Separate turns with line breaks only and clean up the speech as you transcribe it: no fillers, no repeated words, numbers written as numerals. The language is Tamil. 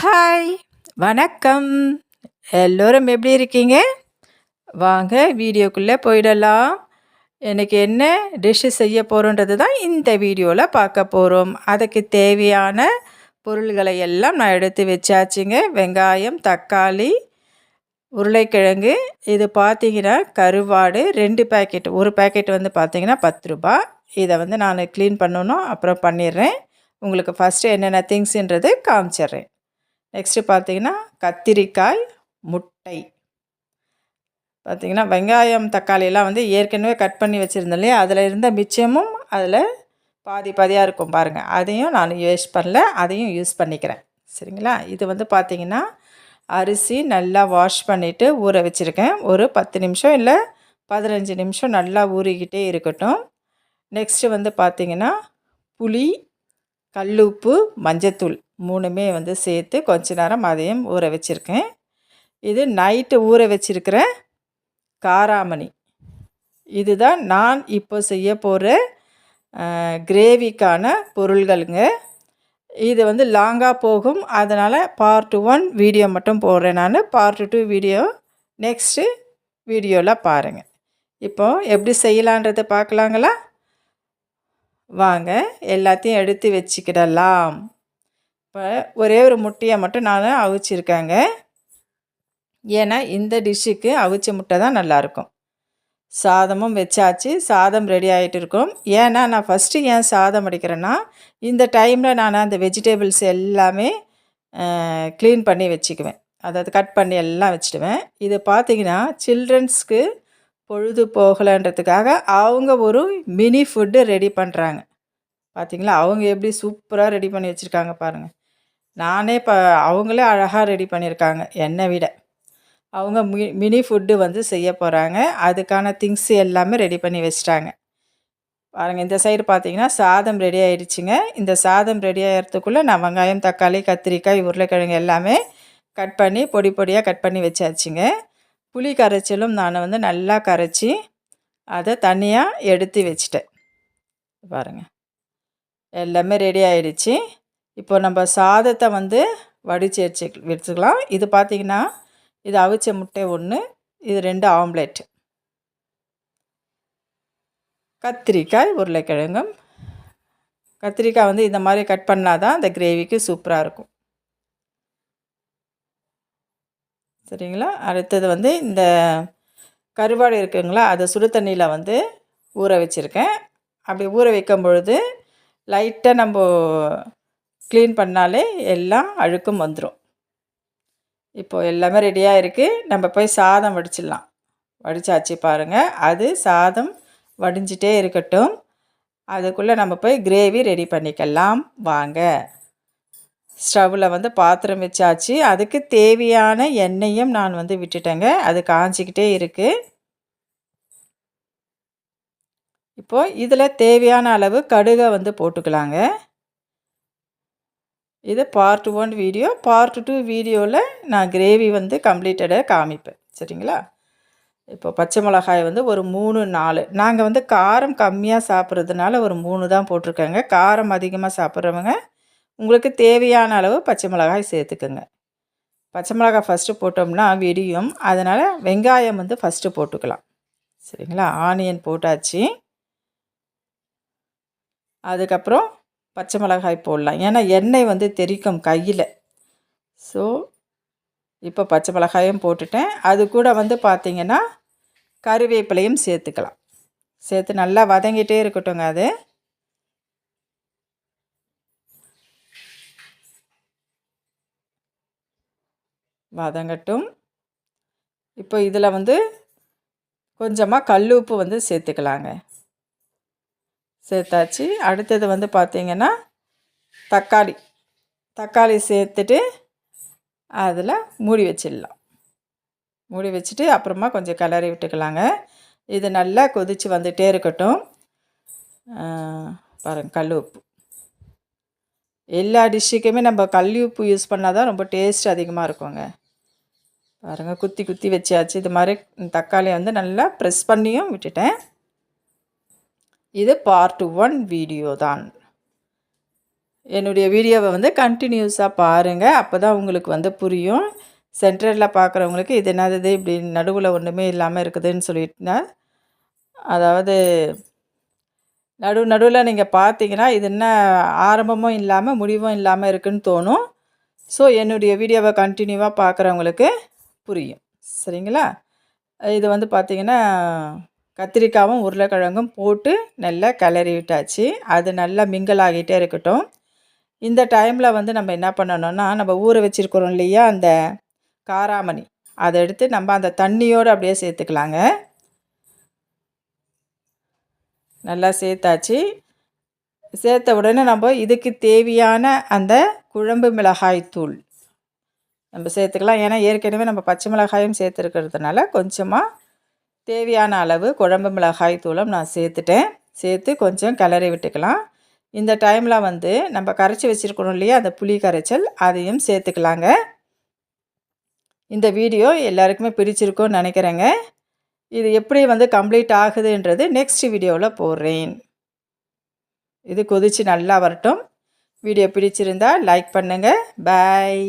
ஹாய், வணக்கம். எல்லோரும் எப்படி இருக்கீங்க? வாங்க வீடியோக்குள்ளே போயிடலாம். எனக்கு என்ன டிஷ்ஷு செய்ய போகிறோன்றது தான் இந்த வீடியோவில் பார்க்க போகிறோம். அதுக்கு தேவையான பொருள்களை எல்லாம் நான் எடுத்து வச்சாச்சுங்க. வெங்காயம், தக்காளி, உருளைக்கிழங்கு, இது பார்த்தீங்கன்னா கருவாடு 2 பேக்கெட். ஒரு பேக்கெட் வந்து பார்த்தீங்கன்னா ₹10. இதை வந்து நான் க்ளீன் பண்ணணும், அப்புறம் பண்ணிடுறேன். உங்களுக்கு ஃபஸ்ட்டு என்னென்ன திங்ஸுன்றது காமிச்சிட்றேன். நெக்ஸ்ட்டு பார்த்தீங்கன்னா கத்திரிக்காய், முட்டை. பார்த்தீங்கன்னா வெங்காயம், தக்காளியெல்லாம் வந்து ஏற்கனவே கட் பண்ணி வச்சுருந்தேன் இல்லையா, அதில் இருந்த மிச்சமும் அதில் பாதி பாதியாக இருக்கும் பாருங்கள். அதையும் நான் வேஸ்ட் பண்ணல, அதையும் யூஸ் பண்ணிக்கிறேன். சரிங்களா? இது வந்து பார்த்திங்கன்னா அரிசி நல்லா வாஷ் பண்ணிவிட்டு ஊற வச்சுருக்கேன். ஒரு 10 நிமிஷம் இல்லை 15 நிமிஷம் நல்லா ஊறிக்கிட்டே இருக்கட்டும். நெக்ஸ்ட்டு வந்து பார்த்திங்கன்னா புளி, கல்லுப்பு, மஞ்சத்தூள் 3மே வந்து சேர்த்து கொஞ்ச நேரம் அதையும் ஊற வச்சுருக்கேன். இது நைட்டு ஊற வச்சுருக்கிற காராமணி. இதுதான் நான் இப்போ செய்ய போகிற கிரேவிக்கான பொருள்களுங்க. இது வந்து லாங்காக போகும், அதனால் பார்ட் 1 வீடியோ மட்டும் போடுறேன் நான். பார்ட் 2 வீடியோ நெக்ஸ்ட்டு வீடியோவில் பாருங்கள். இப்போது எப்படி செய்யலான்றதை பார்க்கலாங்களா? வாங்க எல்லாத்தையும் எடுத்து வச்சுக்கிடலாம். இப்போ ஒரே ஒரு முட்டையை மட்டும் நான் அவிச்சிருக்கேங்க. ஏன்னா இந்த டிஷ்ஷுக்கு அவிச்ச முட்டை தான் நல்லாயிருக்கும். சாதமும் வச்சாச்சு, சாதம் ரெடி ஆகிட்டு இருக்கும். ஏன்னா நான் ஃபஸ்ட்டு ஏன் சாதம் வடிக்கிறேன்னா, இந்த டைமில் நான் அந்த வெஜிடபிள்ஸ் எல்லாமே க்ளீன் பண்ணி வச்சுக்குவேன். அதாவது கட் பண்ணி எல்லாம் வச்சுடுவேன். இது பார்த்திங்கன்னா சில்ட்ரன்ஸ்க்கு பொழுது போகலைன்றதுக்காக அவங்க ஒரு மினி ஃபுட்டு ரெடி பண்ணுறாங்க. பார்த்திங்களா, அவங்க எப்படி சூப்பராக ரெடி பண்ணி வச்சுருக்காங்க பாருங்கள். நானே அவங்களே அழகாக ரெடி பண்ணியிருக்காங்க என்னை விட. அவங்க மினி ஃபுட்டு வந்து செய்ய போகிறாங்க. அதுக்கான திங்ஸ் எல்லாமே ரெடி பண்ணி வச்சிட்டாங்க பாருங்கள். இந்த சைடு பார்த்திங்கன்னா சாதம் ரெடி ஆகிடுச்சிங்க. இந்த சாதம் ரெடி ஆகிறதுக்குள்ளே நான் வெங்காயம், தக்காளி, கத்திரிக்காய், உருளைக்கிழங்கு எல்லாமே கட் பண்ணி பொடி பொடியாக கட் பண்ணி வச்சாச்சுங்க. புளி கரைச்சலும் நான் வந்து நல்லா கரைச்சி அதை தனியாக எடுத்து வச்சிட்டேன் பாருங்கள். எல்லாமே ரெடி ஆகிடுச்சு. இப்போ நம்ம சாதத்தை வந்து வடித்து வச்சுக்கலாம். இது பார்த்திங்கன்னா இது அவிச்ச முட்டை 1, இது 2 ஆம்லேட். கத்திரிக்காய், உருளைக்கிழங்கும். கத்திரிக்காய் வந்து இந்த மாதிரி கட் பண்ணால் தான் அந்த கிரேவிக்கு சூப்பராக இருக்கும். சரிங்களா? அடுத்தது வந்து இந்த கருவாடு இருக்குங்களா, அதை சுடு தண்ணியில் வந்து ஊற வச்சுருக்கேன். அப்படி ஊற வைக்கும் பொழுது லைட்டாக நம்ம க்ளீன் பண்ணாலே எல்லாம் அழுக்கும் வந்துடும். இப்போது எல்லாமே ரெடியாக இருக்குது. நம்ம போய் சாதம் வடிச்சிடலாம். வடித்தாச்சு பாருங்கள். அது சாதம் வடிஞ்சிட்டே இருக்கட்டும். அதுக்குள்ளே நம்ம போய் கிரேவி ரெடி பண்ணிக்கலாம் வாங்க. ஸ்டவ்வில் வந்து பாத்திரம் வச்சாச்சு. அதுக்கு தேவையான எண்ணெயும் நான் வந்து விட்டுட்டேங்க. அது காஞ்சிக்கிட்டே இருக்குது. இப்போது இதில் தேவையான அளவு கடுகை வந்து போட்டுக்கலாங்க. இது பார்ட் 1 வீடியோ. பார்ட் 2 வீடியோவில் நான் கிரேவி வந்து கம்ப்ளீட்டடாக காமிப்பேன். சரிங்களா? இப்போ பச்சை மிளகாய் வந்து ஒரு 3, 4. நாங்கள் வந்து காரம் கம்மியாக சாப்பிட்றதுனால ஒரு 3 தான் போட்டிருக்கேங்க. காரம் அதிகமாக சாப்பிட்றவங்க உங்களுக்கு தேவையான அளவு பச்சை மிளகாய் சேர்த்துக்குங்க. பச்சை மிளகாய் ஃபஸ்ட்டு போட்டோம்னா வெடியும், அதனால் வெங்காயம் வந்து ஃபஸ்ட்டு போட்டுக்கலாம். சரிங்களா? ஆனியன் போட்டாச்சு. அதுக்கப்புறம் பச்சை மிளகாய் போடலாம். ஏன்னா எண்ணெய் வந்து தெறிக்கும் கையில். ஸோ இப்போ பச்சை மிளகாயும் போட்டுட்டேன். அது கூட வந்து பார்த்திங்கன்னா கருவேப்பிலையும் சேர்த்துக்கலாம். சேர்த்து நல்லா வதங்கிட்டே இருக்கட்டுங்க. அது வதங்கட்டும். இப்போ இதில் வந்து கொஞ்சமாக கல் உப்பு வந்து சேர்த்துக்கலாங்க. சேர்த்தாச்சு. அடுத்தது வந்து பார்த்திங்கன்னா தக்காளி சேர்த்துட்டு அதில் மூடி வச்சிடலாம். மூடி வச்சுட்டு அப்புறமா கொஞ்சம் கிளறி விட்டுக்கலாங்க. இது நல்லா கொதித்து வந்துகிட்டே இருக்கட்டும். பாருங்கள், கல் உப்பு எல்லா டிஷ்ஷுக்குமே நம்ம கல் உப்பு யூஸ் பண்ணால் தான் ரொம்ப டேஸ்ட் அதிகமாக இருக்குங்க. பாருங்கள், குத்தி குத்தி வச்சாச்சு. இது மாதிரி தக்காளியை வந்து நல்லா ப்ரெஸ் பண்ணியும் விட்டுட்டேன். இது பார்ட் 1 வீடியோ தான். என்னுடைய வீடியோவை வந்து கண்டினியூஸாக பாருங்கள். அப்போ தான் உங்களுக்கு வந்து புரியும். சென்டரில் பார்க்குறவங்களுக்கு இது என்னது இப்படி நடுவில் ஒன்றுமே இல்லாமல் இருக்குதுன்னு சொல்லிட்டுனா, அதாவது நடுவில் நீங்கள் பார்த்தீங்கன்னா இது என்ன ஆரம்பமும் இல்லாமல் முடிவும் இல்லாமல் இருக்குதுன்னு தோணும். ஸோ என்னுடைய வீடியோவை கண்டினியூவாக பார்க்குறவங்களுக்கு புரியும். சரிங்களா? இது வந்து பார்த்திங்கன்னா கத்திரிக்காயும் உருளைக்கிழங்கும் போட்டு நல்லா கிளறி விட்டாச்சு. அது நல்லா மிங்கிள் ஆகிட்டே இருக்கட்டும். இந்த டைமில் வந்து நம்ம என்ன பண்ணணும்னா, நம்ம ஊற வச்சுருக்கிறோம் இல்லையா அந்த காராமணி, அதை எடுத்து நம்ம அந்த தண்ணியோடு அப்படியே சேர்த்துக்கலாங்க. நல்லா சேர்த்தாச்சு. சேர்த்த உடனே நம்ம இதுக்கு தேவையான அந்த குழம்பு மிளகாய் தூள் நம்ம சேர்த்துக்கலாம். ஏன்னா ஏற்கனவே நம்ம பச்சை மிளகாயும் சேர்த்துருக்கிறதுனால கொஞ்சமாக தேவையான அளவு குழம்பு மிளகாய் தூளும் நான் சேர்த்துட்டேன். சேர்த்து கொஞ்சம் கிளறி விட்டுக்கலாம். இந்த டைமில் வந்து நம்ம கரைச்சி வச்சுருக்கணும் இல்லையா அந்த புளி கரைச்சல், அதையும் சேர்த்துக்கலாங்க. இந்த வீடியோ எல்லாருக்குமே பிடிச்சிருக்கும்னு நினைக்கிறேங்க. இது எப்படி வந்து கம்ப்ளீட் ஆகுதுன்றது நெக்ஸ்ட் வீடியோவில் போடுறேன். இது கொதித்து நல்லா வரட்டும். வீடியோ பிடிச்சிருந்தால் லைக் பண்ணுங்கள். பாய்.